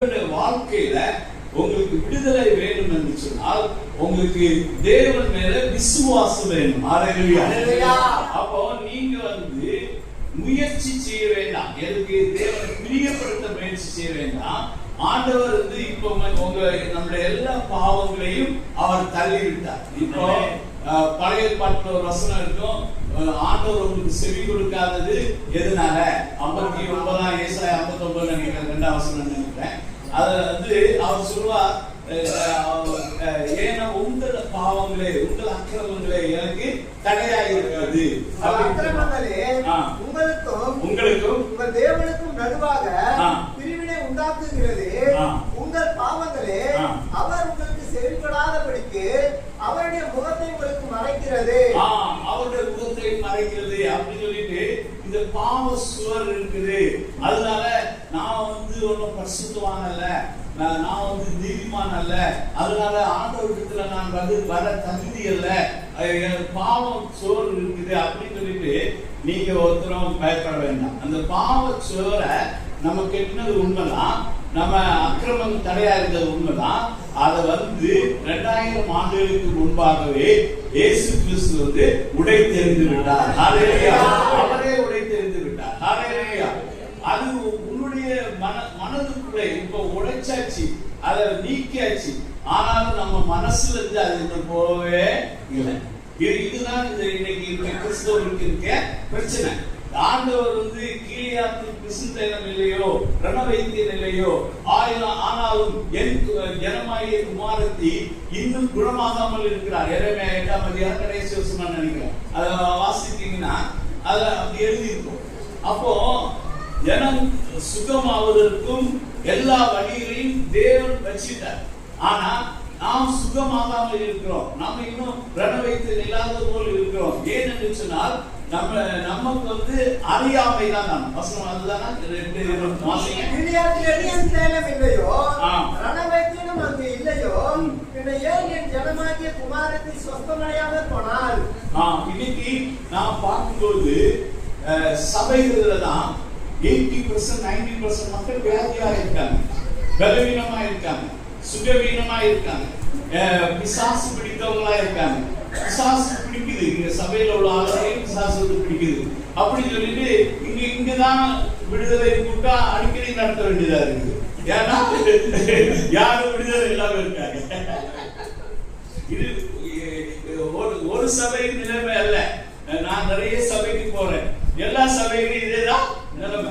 வாழ்க்கையில உங்களுக்கு விடுதலை வேணும் என்று சொன்னால் உங்களுக்கு தேவன் மேல விசுவாசம் வேணும். அப்போ நீங்க முயற்சி செய்ய வேண்டாம். எதுக்கு? தேவனை பிரியப்படுத்த முயற்சி செய்ய வேண்டாம். ஆண்டவர் இப்போ நம்முடைய எல்லா பாவங்களையும் அவர் தள்ளிவிட்டார். இப்போ பழைய பாட்டுல ஒரு வசனம் இருக்கும், ஆண்டவர் உங்களுக்கு செவி கொடுக்காதது எதனால? 59 ஏசாயா 59 நினைக்கிறேன், 2ஆம் வசனம் நினைக்கிறேன். அது அவர் சொல்லுவார், ஏன்னா உங்கள் பாவங்களே உங்கள் அக்கிரமங்களே எனக்கு தடையாக இருக்கிறது. உங்களுக்கும் உங்கள் தேவனுக்கும் நடுவாக பிரிவினை உண்டாக்குகிறது. உங்கள் பாவங்களே அவர் உங்களுக்கு செவிப்படாதபடிக்கு அவருடைய முகத்தை உங்களுக்கு மறைக்கிறது. அவருடைய முகத்தை மறைக்கிறது அப்படின்னு சொல்லிட்டு இந்த பாவ சுவர் இருக்குது. அதனால நான் ஒன்னும் பரிசுத்தவான் அல்ல, நான் நீதிமான் அல்ல, அதனால ஆண்டவரிடத்துல நான் வர தகுதி அல்ல, பாவம் சுவர் இருக்குது அப்படின்னு சொல்லிட்டு நீங்க ஒருத்தரும் பயப்பட வேண்டாம். அந்த பாவ சுவரை நம்ம கெட்டினது உண்மைதான், நம்ம அக்கிரமம் தடையா இருந்தது உண்மைதான். அதை 2000 ஆண்டுகளுக்கு முன்பாகவே இயேசு கிறிஸ்து உடை தெரிந்து விட்டார். அவரே உடை தெரிந்து விட்டார். அது உன்னுடைய மனதுக்குள்ளே இப்ப உடைச்சாச்சு, அதை நீக்கியாச்சு. ஆனாலும் நம்ம மனசுல இருந்து அது இன்னும் போகவே இல்லை. இதுதான் இன்னைக்கு கிறிஸ்தவர்களுக்கு இருக்க பிரச்சனை. ஆண்டவர் கீழியாத்து பிசுந்தைலம் இல்லையோ, ரணவைத்தியம் இல்லையோ, ஆனாலும் என் ஜனமாகிய குமாரத்தி இன்னும் குணமாகாமல் இருக்கிறார். எரேமியா 8ஆம் அதிகாரம் கடைசி வசனம் நினைக்கிறேன். அதை வாசித்தீங்கன்னா அதை அப்படி எழுதியிருக்கும். அப்போ ஜனம் சுகமாவதற்கும் எல்லா வழிகளையும் தேவன் வச்சிட்டார். ஆனா நாம் சுகமாகாமல் இருக்கிறோம். நம்ம இன்னும் ரணவைத்தியம் இல்லாத போல் இருக்கிறோம். ஏனென்று சொன்னால் நமக்கு அறியாமை தான். வசனம் அதுதானா? இல்லையோ, ரணவைத்தியம் அங்கு இல்லையோ, ஏன் என் ஜனமாகிய குமாரத்தை சொஸ்தமடையாமல் போனால்? இன்னைக்கு நாம் பார்க்கும்போது சபைகள்ல தான் 80% 90% மக்கள் வியாதியா இருக்காங்க, பலவீனமா இருக்காங்க, சுகவீனமா இருக்காங்க, பிசாசு பிடித்தவங்களா இருக்காங்க. பிசாசு பிடிக்குது, இங்க சபையில உள்ள ஆளுநரையும் பிசாசு பிடிக்குது அப்படின்னு சொல்லிட்டு இங்கதான் விடுதலை கூட்டா அடிக்கடி நடத்த வேண்டியதா இருக்குது. ஏன்னா யாரும் விடுதலை இல்லாம இருக்காங்க. இது ஒரு சபை நிலைமை அல்ல. நான் நிறைய சபைக்கு போறேன், எல்லா சபையிலும் இதேதான் நிலைமை.